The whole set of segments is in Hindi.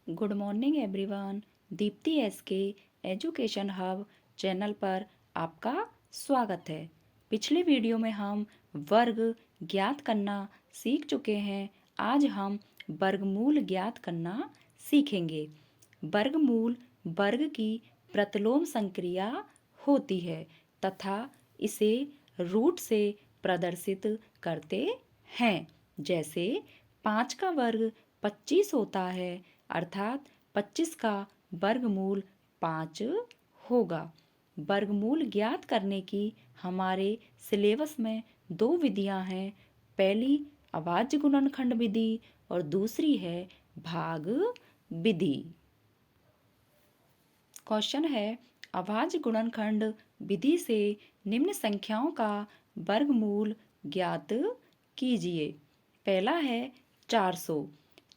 Good morning everyone. Deepti S के एजुकेशन हब चैनल पर आपका स्वागत है। पिछले वीडियो में हम वर्ग ज्ञात करना सीख चुके हैं। आज हम वर्गमूल ज्ञात करना सीखेंगे। वर्गमूल वर्ग की प्रतिलोम संक्रिया होती है तथा इसे रूट से प्रदर्शित करते हैं। जैसे 5 का वर्ग 25 होता है, अर्थात 25 का वर्गमूल 5 होगा। वर्गमूल ज्ञात करने की हमारे सिलेबस में 2 विधियां हैं। पहली अभाज्य गुणनखंड विधि और दूसरी है भाग विधि। क्वेश्चन है, अभाज्य गुणनखंड विधि से निम्न संख्याओं का वर्गमूल ज्ञात कीजिए। पहला है 400।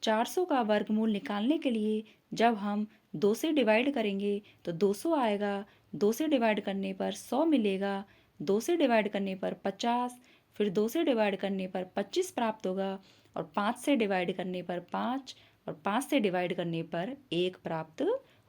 400 का वर्गमूल निकालने के लिए जब हम 2 से डिवाइड करेंगे तो 200 आएगा। 2 से डिवाइड करने पर 100 मिलेगा। 2 से डिवाइड करने पर 50, फिर 2 से डिवाइड करने पर 25 प्राप्त होगा और 5 से डिवाइड करने पर 5 और 5 से डिवाइड करने पर 1 प्राप्त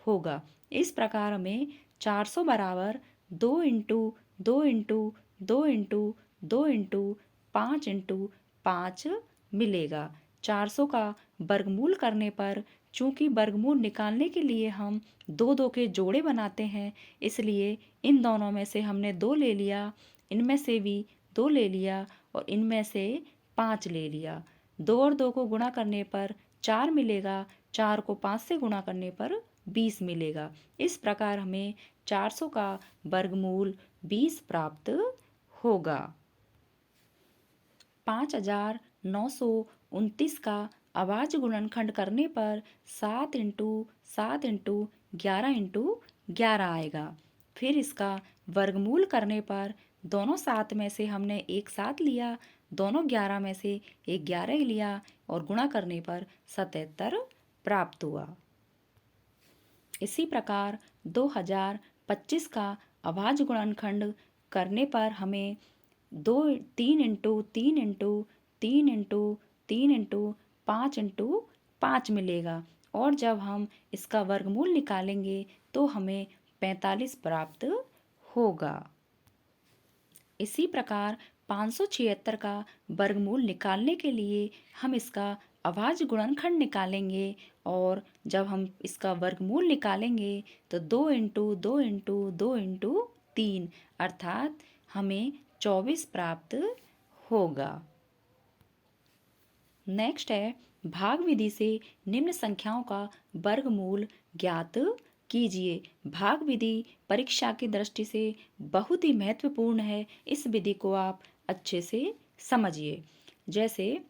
होगा। इस प्रकार हमें 400 बराबर 2 into 2 into 2 into 2 into 5 into 5 मिलेगा। 400 का वर्गमूल करने पर, चूंकि वर्गमूल निकालने के लिए हम 2 के जोड़े बनाते हैं, इसलिए इन दोनों में से हमने 2 ले लिया, इनमें से भी 2 ले लिया और इनमें से 5 ले लिया। 2 और 2 को गुणा करने पर 4 मिलेगा। 4 को 5 से गुणा करने पर 20 मिलेगा। इस प्रकार हमें 400 का वर्गमूल 20 प्राप्त होगा। 5929 का अभाज्य गुणनखंड करने पर 7 इंटू 7 इंटू 11 इंटू 11 आएगा। फिर इसका वर्गमूल करने पर दोनों 7 में से हमने एक 7 लिया, दोनों 11 में से एक 11 लिया और गुणा करने पर 77 प्राप्त हुआ। इसी प्रकार 2025 का अभाज्य गुणनखंड करने पर हमें 3 into 3 into 3 into 3 into 5 into 5 मिलेगा और जब हम इसका वर्गमूल निकालेंगे तो हमें 45 प्राप्त होगा। इसी प्रकार 576 का वर्गमूल निकालने के लिए हम इसका अभाज्य गुणनखंड निकालेंगे और जब हम इसका वर्गमूल निकालेंगे तो 2 इंटू 2 इंटू 2 इंटू 3 अर्थात हमें 24 प्राप्त होगा। नेक्स्ट है भाग विधि से निम्न संख्याओं का वर्गमूल ज्ञात कीजिए। भाग विधि परीक्षा की दृष्टि से बहुत ही महत्वपूर्ण है। इस विधि को आप अच्छे से समझिए। जैसे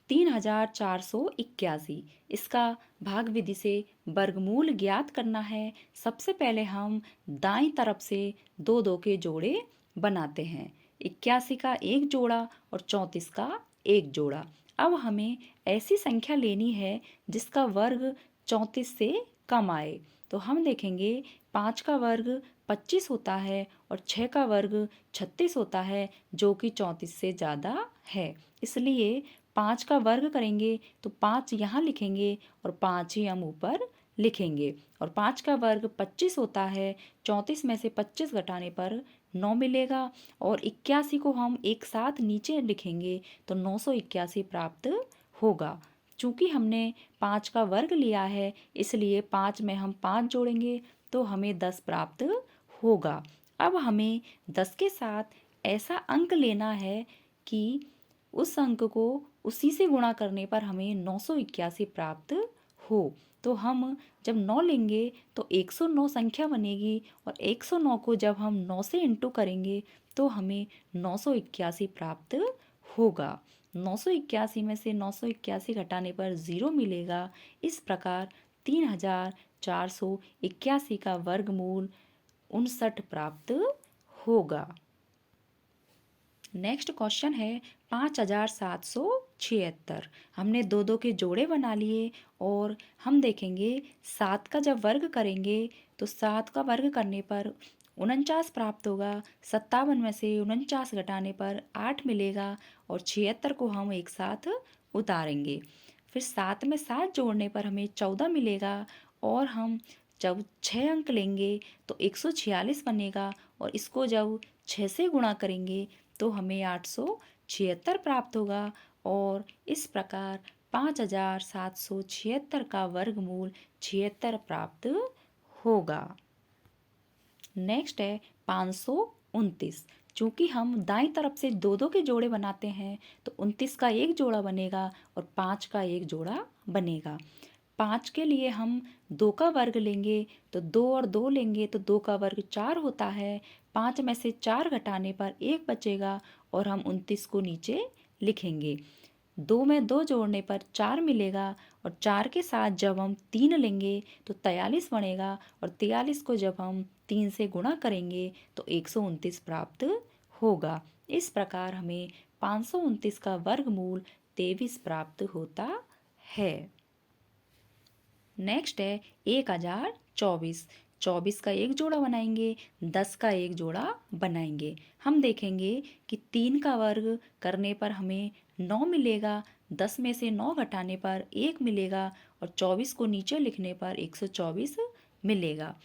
3481, इसका भाग विधि से वर्गमूल ज्ञात करना है। सबसे पहले हम दाईं तरफ से 2 के जोड़े बनाते हैं। 81 का एक जोड़ा और 34 का एक जोड़ा। अब हमें ऐसी संख्या लेनी है जिसका वर्ग 34 से कम आए। तो हम देखेंगे 5 का वर्ग 25 होता है और 6 का वर्ग 36 होता है, जो कि 34 से ज़्यादा है। इसलिए 5 का वर्ग करेंगे तो 5 यहाँ लिखेंगे और 5 ही हम ऊपर लिखेंगे। और 5 का वर्ग 25 होता है, 34 में से 25 घटाने पर 9 मिलेगा और 81 को हम एक साथ नीचे लिखेंगे तो 981 प्राप्त होगा। चूंकि हमने 5 का वर्ग लिया है, इसलिए 5 में हम 5 जोड़ेंगे तो हमें 10 प्राप्त होगा। अब हमें 10 के साथ ऐसा अंक लेना है कि उस अंक को उसी से गुणा करने पर हमें 981 प्राप्त हो। तो हम जब 9 लेंगे तो 109 संख्या बनेगी और 109 को जब हम 9 से इंटू करेंगे तो हमें 981 प्राप्त होगा। 981 में से 981 घटाने पर 0 मिलेगा। इस प्रकार 3481 का वर्गमूल 59 प्राप्त होगा। नेक्स्ट क्वेश्चन है 5776। हमने 2 के जोड़े बना लिए और हम देखेंगे 7 का जब वर्ग करेंगे तो 7 का वर्ग करने पर 49 प्राप्त होगा। 57 में से 49 घटाने पर 8 मिलेगा और 76 को हम एक साथ उतारेंगे। फिर 7 में 7 जोड़ने पर हमें 14 मिलेगा और हम जब 6 अंक लेंगे तो 146 बनेगा और इसको जब 6 से गुणा करेंगे तो हमें 876 प्राप्त होगा और इस प्रकार 5776 का वर्गमूल 76 प्राप्त होगा। नेक्स्ट है 529। चूंकि हम दाईं तरफ से दो दो के जोड़े बनाते हैं तो 29 का एक जोड़ा बनेगा और 5 का एक जोड़ा बनेगा। 5 के लिए हम 2 का वर्ग लेंगे तो 2 और 2 लेंगे तो 2 का वर्ग 4 होता है। 5 में से 4 घटाने पर 1 बचेगा और हम 29 को नीचे लिखेंगे। 2 में 2 जोड़ने पर 4 मिलेगा और 4 के साथ जब हम 3 लेंगे तो 43 बनेगा और 43 को जब हम 3 से गुणा करेंगे तो 129 प्राप्त होगा। इस प्रकार हमें 529 का वर्गमूल 23 प्राप्त होता है। नेक्स्ट है 1024। 24 का एक जोड़ा बनाएंगे, 10 का एक जोड़ा बनाएंगे। हम देखेंगे कि 3 का वर्ग करने पर हमें 9 मिलेगा, 10 में से 9 घटाने पर 1 मिलेगा और 24 को नीचे लिखने पर 124 मिलेगा।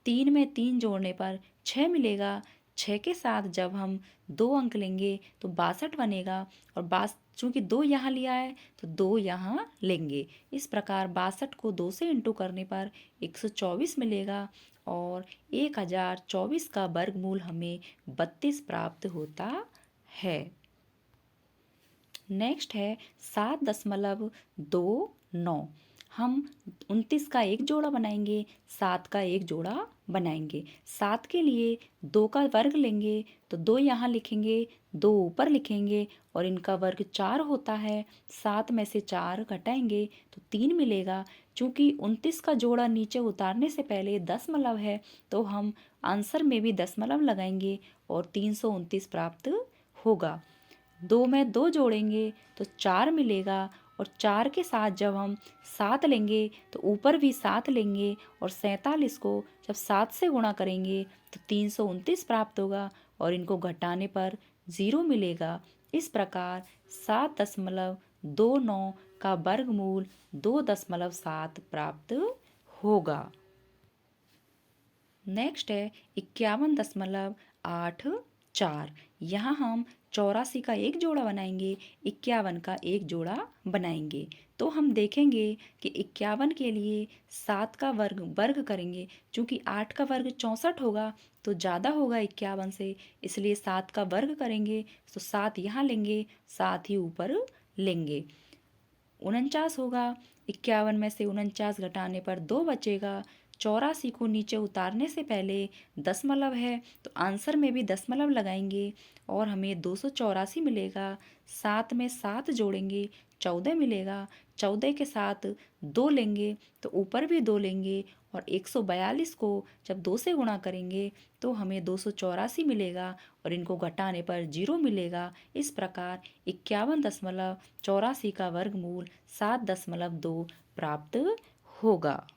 3 में 3 जोड़ने पर 6 मिलेगा। 6 के साथ जब हम 2 अंक लेंगे तो 62 बनेगा और चूंकि 2 यहाँ लिया है तो 2 यहाँ लेंगे। इस प्रकार 62 को 2 से इंटू करने पर 124 मिलेगा और 1024 का वर्गमूल हमें 32 प्राप्त होता है। नेक्स्ट है 7.29। हम 29 का एक जोड़ा बनाएंगे, 7 का एक जोड़ा बनाएंगे। 7 के लिए 2 का वर्ग लेंगे तो 2 यहाँ लिखेंगे, 2 ऊपर लिखेंगे और इनका वर्ग 4 होता है। 7 में से 4 घटाएंगे तो 3 मिलेगा। चूंकि 29 का जोड़ा नीचे उतारने से पहले दशमलव है तो हम आंसर में भी दशमलव लगाएंगे और 329 प्राप्त होगा। 2 में 2 जोड़ेंगे तो 4 मिलेगा और 4 के साथ जब हम 7 लेंगे तो ऊपर भी 7 लेंगे और 47 को जब 7 से गुणा करेंगे तो 329 प्राप्त होगा और इनको घटाने पर 0 मिलेगा। इस प्रकार 7.29 का वर्गमूल 2.7 प्राप्त होगा। नेक्स्ट है 51.84। यहाँ हम 84 का एक जोड़ा बनाएंगे, 51 का एक जोड़ा बनाएंगे। तो हम देखेंगे कि 51 के लिए 7 का वर्ग करेंगे। चूंकि 8 का वर्ग 64 होगा तो ज़्यादा होगा 51 से, इसलिए 7 का वर्ग करेंगे तो 7 यहाँ लेंगे, 7 ही ऊपर लेंगे। 49 होगा। 51 में से 49 घटाने पर 2 बचेगा। 84 को नीचे उतारने से पहले दशमलव है तो आंसर में भी दशमलव लगाएंगे और हमें 284 मिलेगा। 7 में 7 जोड़ेंगे 14 मिलेगा। 14 के साथ 2 लेंगे तो ऊपर भी 2 लेंगे और 142 को जब 2 से गुणा करेंगे तो हमें 284 मिलेगा और इनको घटाने पर 0 मिलेगा। इस प्रकार 51.84 का वर्गमूल 7.2 प्राप्त होगा।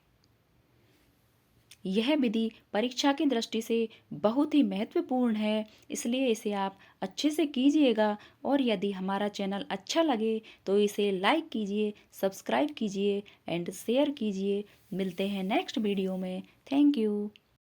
यह विधि परीक्षा की दृष्टि से बहुत ही महत्वपूर्ण है, इसलिए इसे आप अच्छे से कीजिएगा और यदि हमारा चैनल अच्छा लगे तो इसे लाइक कीजिए, सब्सक्राइब कीजिए एंड शेयर कीजिए। मिलते हैं नेक्स्ट वीडियो में। Thank you.